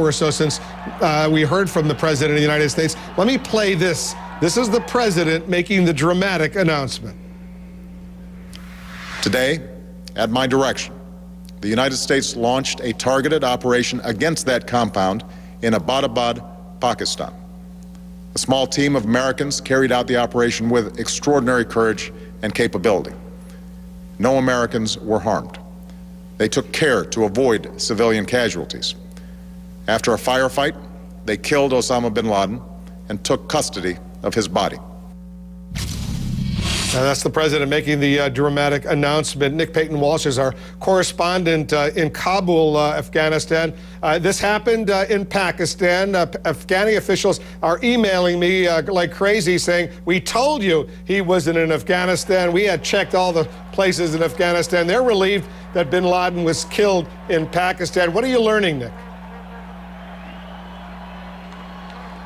or so since we heard from the President of the United States. Let me play this. This is the President making the dramatic announcement. Today, at my direction, the United States launched a targeted operation against that compound in Abbottabad, Pakistan. A small team of Americans carried out the operation with extraordinary courage and capability. No Americans were harmed. They took care to avoid civilian casualties. After a firefight, they killed Osama Bin Laden and took custody of his body. That's the President making the dramatic announcement. Nick Payton-Walsh is our correspondent in Kabul, Afghanistan. This happened in Pakistan. Afghani officials are emailing me like crazy saying, we told you he wasn't in Afghanistan. We had checked all the places in Afghanistan. They're relieved that bin Laden was killed in Pakistan. What are you learning, Nick?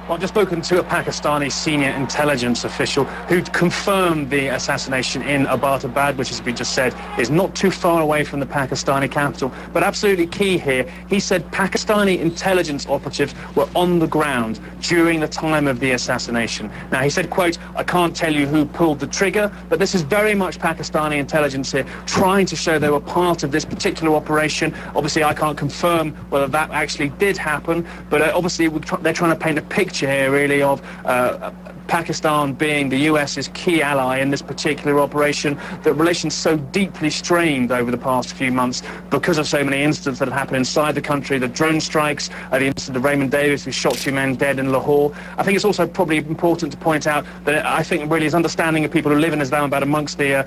Well, I've just spoken to a Pakistani senior intelligence official who confirmed the assassination in Abbottabad, which, as we just said, is not too far away from the Pakistani capital. But absolutely key here, he said Pakistani intelligence operatives were on the ground during the time of the assassination. Now, he said, quote, I can't tell you who pulled the trigger, but this is very much Pakistani intelligence here, trying to show they were part of this particular operation. Obviously, I can't confirm whether that actually did happen, but obviously they're trying to paint a picture here, really, of Pakistan being the US's key ally in this particular operation, that relations so deeply strained over the past few months because of so many incidents that have happened inside the country, the drone strikes, the incident of Raymond Davis, who shot 2 men dead in Lahore. I think it's also probably important to point out that I think really is understanding of people who live in Islamabad amongst the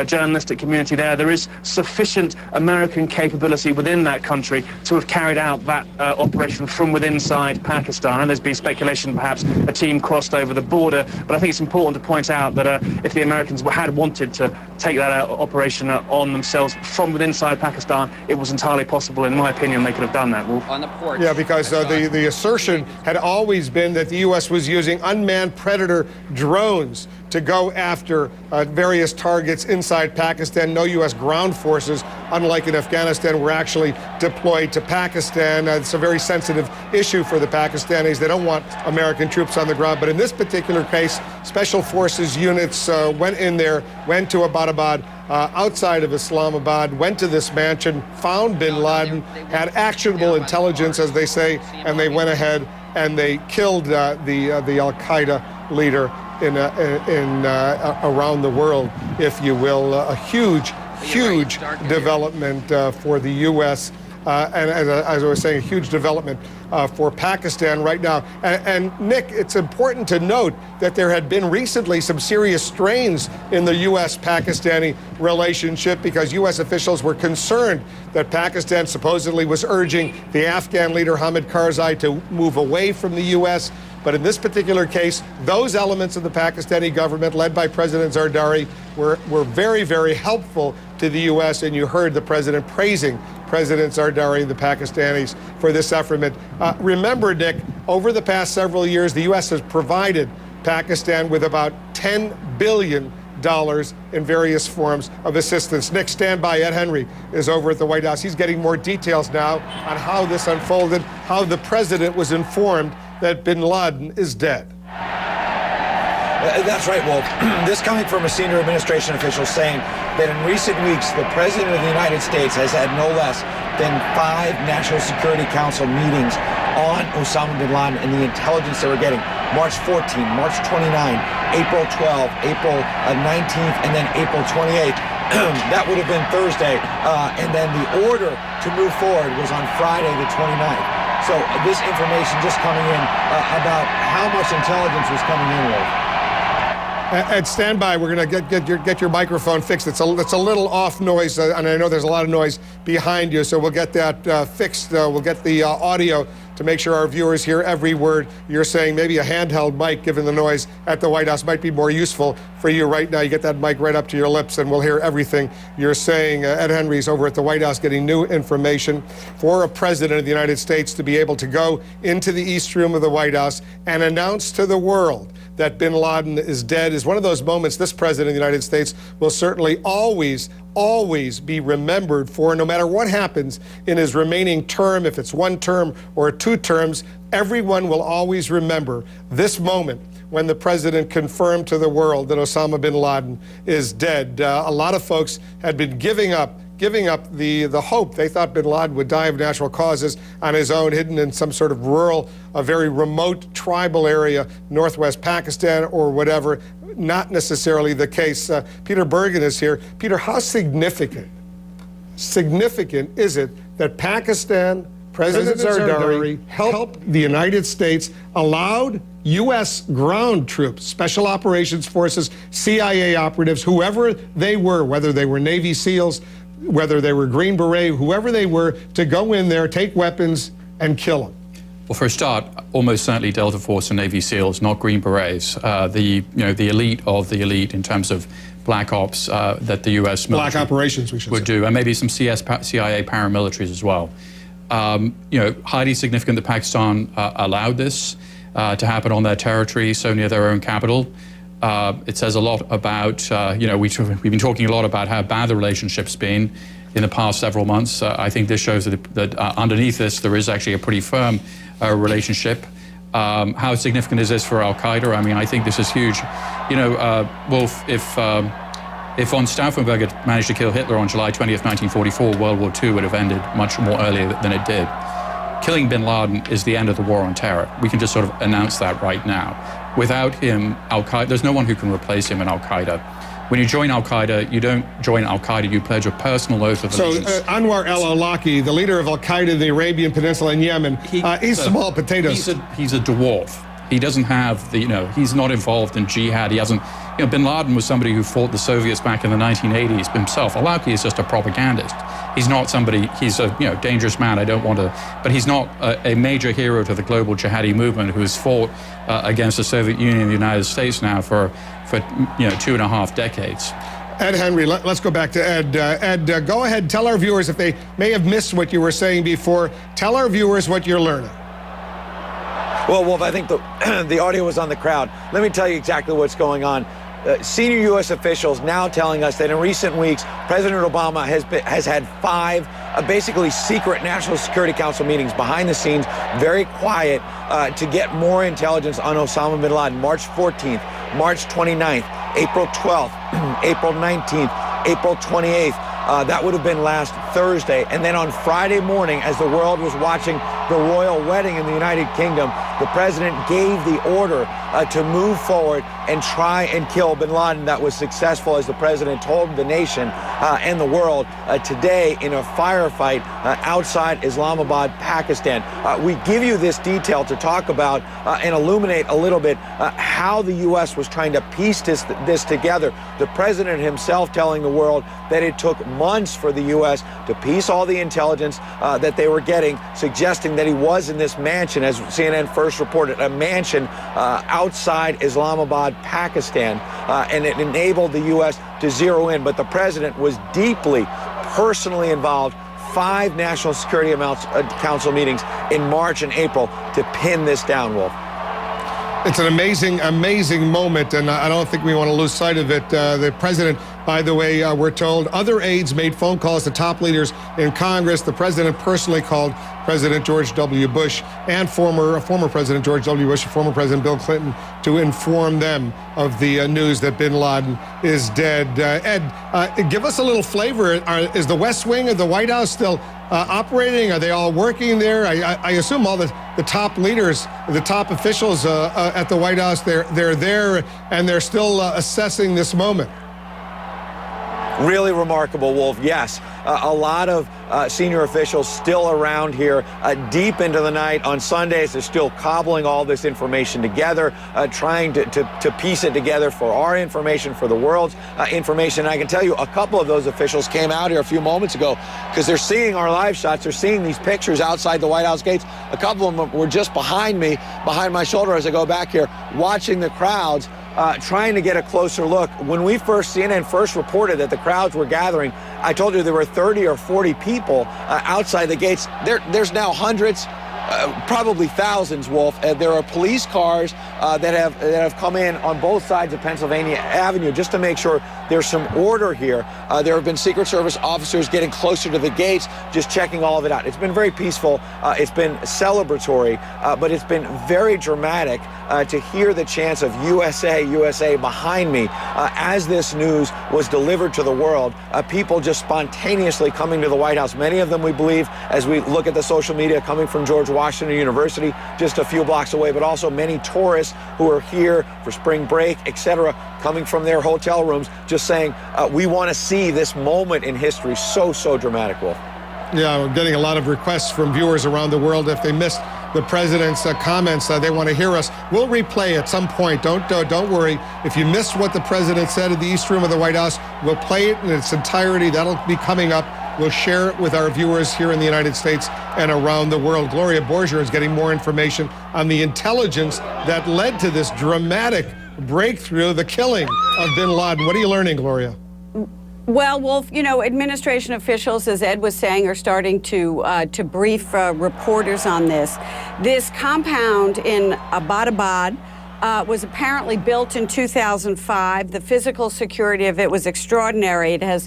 journalistic community there is sufficient American capability within that country to have carried out that operation from within inside Pakistan, and there's been speculation perhaps a team crossed over the border, but I think it's important to point out that if the Americans had wanted to take that operation on themselves from within inside Pakistan, it was entirely possible. In my opinion, they could have done that. Wolf? On the porch. Yeah, because the assertion had always been that the U.S. was using unmanned Predator drones to go after various targets inside Pakistan. No U.S. ground forces, unlike in Afghanistan, were actually deployed to Pakistan. It's a very sensitive issue for the Pakistanis. They don't want American troops on the ground. But in this particular case, Special Forces units went in there, went to Abbottabad, outside of Islamabad, went to this mansion, found bin Laden, had actionable intelligence, as they say, and they went ahead and they killed the al-Qaeda leader around the world, if you will. A huge development for the U.S. And as I was saying, a huge development for Pakistan right now. And Nick, it's important to note that there had been recently some serious strains in the U.S.-Pakistani relationship because U.S. officials were concerned that Pakistan supposedly was urging the Afghan leader Hamid Karzai to move away from the U.S. But in this particular case, those elements of the Pakistani government, led by President Zardari, were very, very helpful to the U.S., and you heard the president praising President Zardari and the Pakistanis for this effort. Remember, Nick, over the past several years, the U.S. has provided Pakistan with about $10 billion in various forms of assistance. Nick, stand by. Ed Henry is over at the White House. He's getting more details now on how this unfolded, how the president was informed that bin Laden is dead. That's right, Wolf. This coming from a senior administration official saying that in recent weeks, the President of the United States has had no less than 5 National Security Council meetings on Osama bin Laden and the intelligence they were getting. March 14, March 29, April 12, April 19th, and then April 28th. That would have been Thursday. And then the order to move forward was on Friday the 29th. So this information just coming in about how much intelligence was coming in with. And stand by. We're going to get your microphone fixed. It's a little off noise, and I know there's a lot of noise behind you, so we'll get that fixed. We'll get the audio to make sure our viewers hear every word you're saying. Maybe a handheld mic, given the noise at the White House, might be more useful for you right now. You get that mic right up to your lips, and we'll hear everything you're saying. Ed Henry's over at the White House getting new information for a president of the United States to be able to go into the East Room of the White House and announce to the world that bin Laden is dead is one of those moments this president of the United States will certainly always always be remembered for, no matter what happens in his remaining term, if it's 1 term or 2 terms, everyone will always remember this moment when the president confirmed to the world that Osama bin Laden is dead. A lot of folks had been giving up the hope. They thought bin Laden would die of natural causes on his own, hidden in some sort of rural, a very remote tribal area, northwest Pakistan or whatever. Not necessarily the case. Peter Bergen is here. Peter, how significant is it that Pakistan, President Zardari, helped the United States, allowed U.S. ground troops, Special Operations Forces, CIA operatives, whoever they were, whether they were Navy SEALs, whether they were Green Beret, whoever they were, to go in there, take weapons, and kill them? Well, for a start, almost certainly Delta Force and Navy SEALs, not Green Berets. The elite of the elite in terms of black ops that the U.S. military black operations, we should would say. do, and maybe some CIA paramilitaries as well. Highly significant that Pakistan allowed this to happen on their territory, so near their own capital. It says a lot about, we've been talking a lot about how bad the relationship's been in the past several months. I think this shows that underneath this, there is actually a pretty firm relationship. How significant is this for Al-Qaeda? I mean, I think this is huge. Wolf, if von Stauffenberg had managed to kill Hitler on July 20th, 1944, World War II would have ended much more earlier than it did. Killing bin Laden is the end of the war on terror. We can just sort of announce that right now. Without him, Al-Qaeda, there's no one who can replace him in Al-Qaeda. When you join Al-Qaeda, you don't join Al-Qaeda, you pledge a personal oath of allegiance. So Anwar el-Awlaki, the leader of Al-Qaeda in the Arabian Peninsula and Yemen, he's small potatoes. He's a dwarf. He doesn't have he's not involved in jihad. He hasn't, bin Laden was somebody who fought the Soviets back in the 1980s himself. Al-Awlaki is just a propagandist. He's not somebody, he's a dangerous man, I don't want to, but he's not a major hero to the global jihadi movement who has fought against the Soviet Union and the United States now for 2.5 decades. Ed Henry, let's go back to Ed. Ed, go ahead, tell our viewers, if they may have missed what you were saying before, tell our viewers what you're learning. Well, Wolf, I think the audio was on the crowd. Let me tell you exactly what's going on. Senior U.S. officials now telling us that in recent weeks, President Obama has had 5 basically secret National Security Council meetings behind the scenes, very quiet, to get more intelligence on Osama bin Laden. March 14th, March 29th, April 12th, April 19th, April 28th. That would have been last Thursday. And then on Friday morning, as the world was watching the royal wedding in the United Kingdom, the president gave the order to move forward and try and kill bin Laden. That was successful, as the president told the nation and the world today in a firefight outside Islamabad, Pakistan. We give you this detail to talk about and illuminate a little bit how the U.S. was trying to piece this together. The president himself telling the world that it took months for the U.S. to piece all the intelligence that they were getting, suggesting that he was in this mansion, as CNN first reported, a mansion outside Islamabad, Pakistan, and it enabled the U.S. to zero in. But the president was deeply personally involved. 5 National Security Council meetings in March and April to pin this down, Wolf. It's an amazing, amazing moment, and I don't think we want to lose sight of it. The president, by the way, we're told, other aides made phone calls to top leaders in Congress. The president personally called President George W. Bush and former President George W. Bush and former President Bill Clinton to inform them of the news that bin Laden is dead. Ed, give us a little flavor. Is the West Wing of the White House still operating? Are they all working there? I assume all the top leaders, the top officials at the White House, they're there and they're still assessing this moment. Really remarkable, Wolf. Yes, a lot of senior officials still around here deep into the night on Sundays. They're still cobbling all this information together, trying to piece it together for our information, for the world's information. And I can tell you a couple of those officials came out here a few moments ago because they're seeing our live shots. They're seeing these pictures outside the White House gates. A couple of them were just behind me, behind my shoulder as I go back here, watching the crowds. Trying to get a closer look. When CNN first reported that the crowds were gathering, I told you there were 30 or 40 people outside the gates. There's now hundreds, probably thousands, Wolf. There are police cars that have come in on both sides of Pennsylvania Avenue just to make sure there's some order here. There have been Secret Service officers getting closer to the gates, just checking all of it out. It's been very peaceful. It's been celebratory, but it's been very dramatic to hear the chants of USA, USA behind me as this news was delivered to the world. People just spontaneously coming to the White House. Many of them, we believe, as we look at the social media, coming from George Washington University, just a few blocks away, but also many tourists who are here for spring break, etc., coming from their hotel rooms, just saying, we want to see this moment in history. So dramatic, Wolf. Yeah, we're getting a lot of requests from viewers around the world. If they missed the president's comments, they want to hear us. We'll replay at some point. Don't worry. If you missed what the president said in the East Room of the White House, we'll play it in its entirety. That'll be coming up. We'll share it with our viewers here in the United States and around the world. Gloria Borger is getting more information on the intelligence that led to this dramatic breakthrough, the killing of bin Laden. What are you learning, Gloria? Well, Wolf, you know, administration officials, as Ed was saying, are starting to brief reporters on this. This compound in Abbottabad was apparently built in 2005. The physical security of it was extraordinary. It has